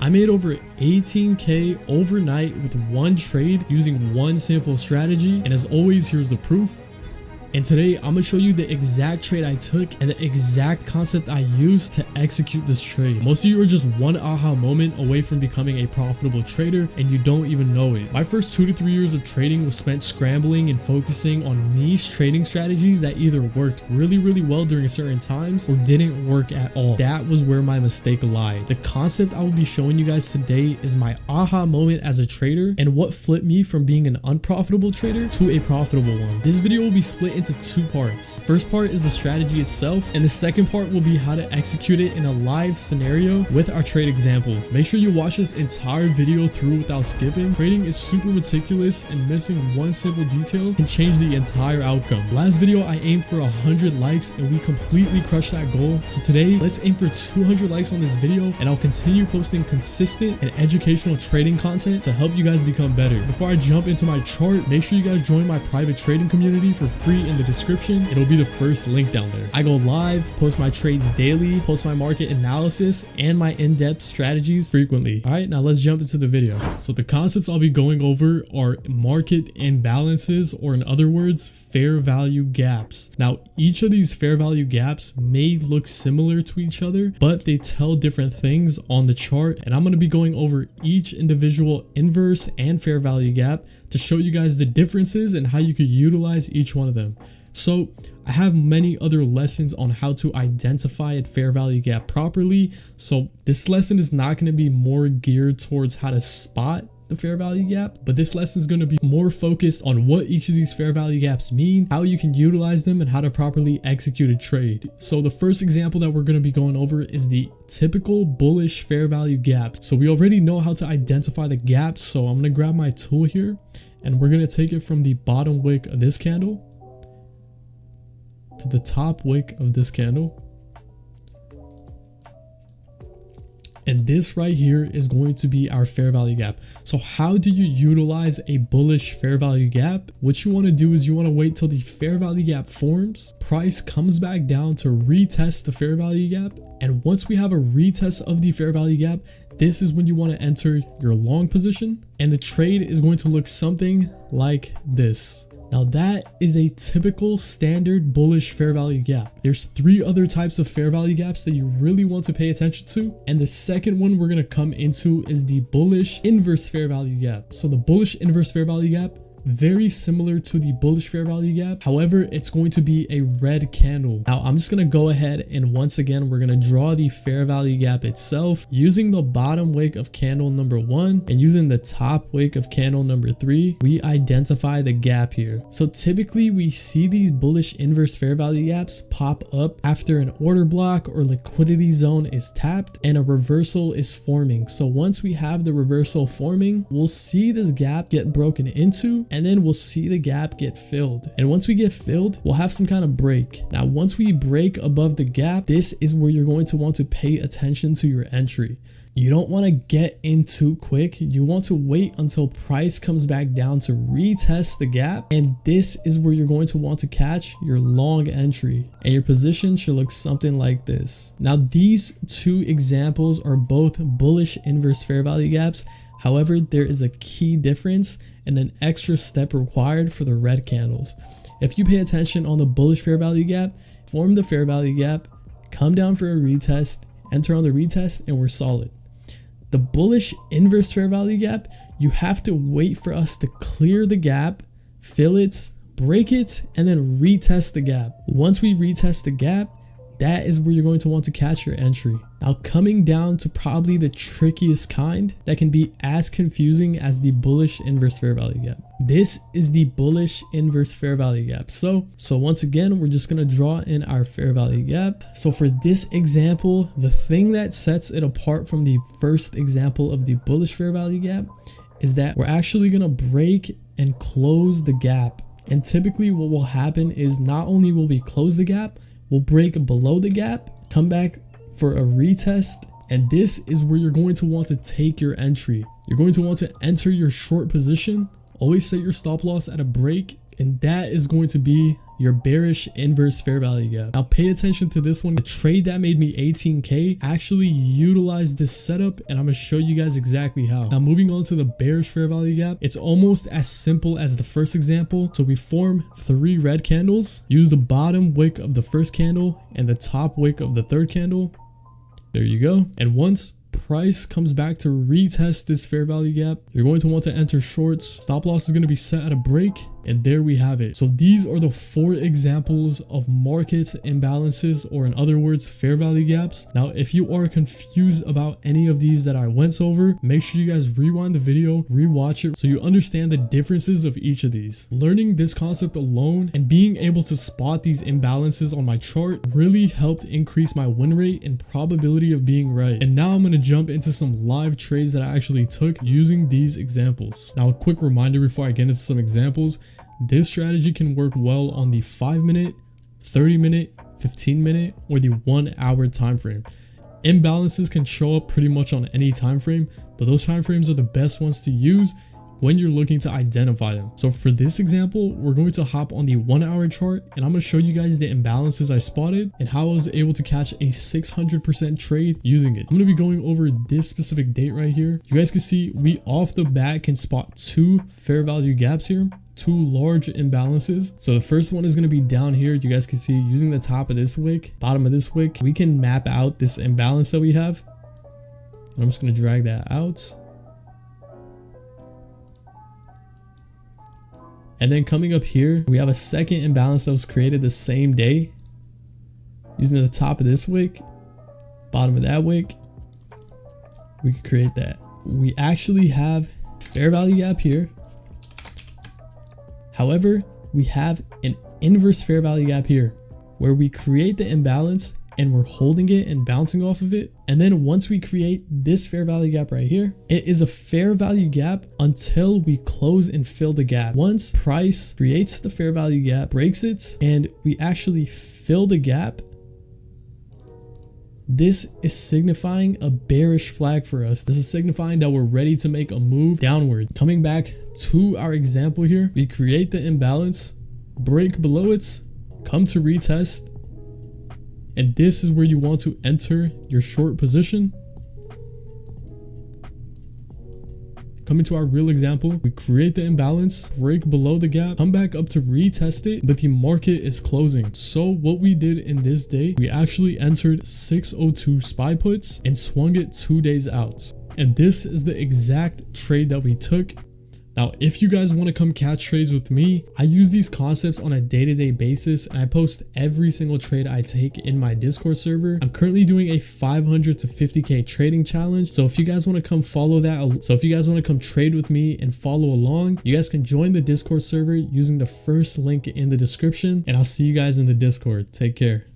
I made over 18K overnight with one trade using one simple strategy, and as always, here's the proof. And today I'm gonna show you the exact trade I took and the exact concept I used to execute this trade. Most of you are just one aha moment away from becoming a profitable trader and you don't even know it. My first 2 to 3 years of trading was spent scrambling and focusing on niche trading strategies that either worked really well during certain times or didn't work at all. That was where my mistake lied. The concept I will be showing you guys today is my aha moment as a trader and what flipped me from being an unprofitable trader to a profitable one. This video will be split into 2 parts. First part is the strategy itself, and the second part will be how to execute it in a live scenario with our trade examples. Make sure you watch this entire video through without skipping. Trading is super meticulous and missing one simple detail can change the entire outcome. Last video I aimed for 100 likes and we completely crushed that goal. So today let's aim for 200 likes on this video and I'll continue posting consistent and educational trading content to help you guys become better. Before I jump into my chart, make sure you guys join my private trading community for free in the description. It'll be the first link down there. I go live, post my trades daily, post my market analysis and my in-depth strategies frequently. All right, now let's jump into the video. So the concepts I'll be going over are market imbalances, or in other words, fair value gaps. Now, each of these fair value gaps may look similar to each other, but they tell different things on the chart. And I'm going to be going over each individual inverse and fair value gap to show you guys the differences and how you could utilize each one of them. So I have many other lessons on how to identify a fair value gap properly. So this lesson is not going to be more geared towards how to spot the fair value gap, but this lesson is going to be more focused on what each of these fair value gaps mean, how you can utilize them, and how to properly execute a trade. So the first example that we're going to be going over is the typical bullish fair value gap. So we already know how to identify the gaps, so I'm going to grab my tool here and we're going to take it from the bottom wick of this candle to the top wick of this candle. And this right here is going to be our fair value gap. So how do you utilize a bullish fair value gap? What you want to do is you want to wait till the fair value gap forms, price comes back down to retest the fair value gap. And once we have a retest of the fair value gap, this is when you want to enter your long position. And the trade is going to look something like this. Now that is a typical standard bullish fair value gap. There's 3 other types of fair value gaps that you really want to pay attention to. And the second one we're going to come into is the bullish inverse fair value gap. So the bullish inverse fair value gap, very similar to the bullish fair value gap. However, it's going to be a red candle. Now I'm just going to go ahead and once again, we're going to draw the fair value gap itself using the bottom wick of candle number 1 and using the top wick of candle number 3. We identify the gap here. So typically we see these bullish inverse fair value gaps pop up after an order block or liquidity zone is tapped and a reversal is forming. So once we have the reversal forming, we'll see this gap get broken into, and then we'll see the gap get filled. And once we get filled, we'll have some kind of break. Now, once we break above the gap, this is where you're going to want to pay attention to your entry. You don't want to get in too quick. You want to wait until price comes back down to retest the gap. And this is where you're going to want to catch your long entry. And your position should look something like this. Now, these 2 examples are both bullish inverse fair value gaps. However, there is a key difference and an extra step required for the red candles. If you pay attention on the bullish fair value gap, form the fair value gap, come down for a retest, enter on the retest, and we're solid. The bullish inverse fair value gap, you have to wait for us to clear the gap, fill it, break it, and then retest the gap. Once we retest the gap, that is where you're going to want to catch your entry. Now coming down to probably the trickiest kind that can be as confusing as the bullish inverse fair value gap. This is the bullish inverse fair value gap. So once again, we're just going to draw in our fair value gap. So for this example, the thing that sets it apart from the first example of the bullish fair value gap is that we're actually going to break and close the gap. And typically what will happen is not only will we close the gap, we'll break below the gap, come back for a retest, and this is where you're going to want to take your entry. You're going to want to enter your short position. Always set your stop loss at a break, and that is going to be your bearish inverse fair value gap. Now pay attention to this one. The trade that made me 18K actually utilized this setup, and I'm going to show you guys exactly how. Now moving on to the bearish fair value gap, it's almost as simple as the first example. So we form 3 red candles, use the bottom wick of the first candle and the top wick of the third candle. There you go. And once price comes back to retest this fair value gap, you're going to want to enter shorts. Stop loss is going to be set at a break, and there we have it. So these are the 4 examples of market imbalances, or in other words, fair value gaps. Now if you are confused about any of these that I went over, make sure you guys rewind the video, rewatch it, so you understand the differences of each of these. Learning this concept alone and being able to spot these imbalances on my chart really helped increase my win rate and probability of being right. And now I'm going to jump into some live trades that I actually took using these examples. Now a quick reminder before I get into some examples: this strategy can work well on the 5-minute, 30-minute, 15-minute, or the 1-hour time frame. Imbalances can show up pretty much on any time frame, but those time frames are the best ones to use when you're looking to identify them. So for this example, we're going to hop on the 1-hour chart, and I'm going to show you guys the imbalances I spotted and how I was able to catch a 600% trade using it. I'm going to be going over this specific date right here. You guys can see we off the bat can spot 2 fair value gaps here, 2 large imbalances. So the first one is going to be down here. You guys can see using the top of this wick, bottom of this wick, we can map out this imbalance that we have. And I'm just going to drag that out. And then coming up here, we have a second imbalance that was created the same day using the top of this wick, bottom of that wick. We could create that. We actually have fair value gap here. However, we have an inverse fair value gap here where we create the imbalance and we're holding it and bouncing off of it. And then once we create this fair value gap right here, it is a fair value gap until we close and fill the gap. Once price creates the fair value gap, breaks it, and we actually fill the gap, this is signifying a bearish flag for us. This is signifying that we're ready to make a move downward. Coming back to our example here, we create the imbalance, break below it, come to retest, and this is where you want to enter your short position. Coming to our real example, we create the imbalance, break below the gap, come back up to retest it, but the market is closing. So what we did in this day, we actually entered 602 SPY puts and swung it 2 days out. And this is the exact trade that we took. Now, if you guys want to come catch trades with me, I use these concepts on a day-to-day basis, and I post every single trade I take in my Discord server. I'm currently doing a 500 to 50K trading challenge. So if you guys want to come follow that, so if you guys want to come trade with me and follow along, you guys can join the Discord server using the first link in the description, and I'll see you guys in the Discord. Take care.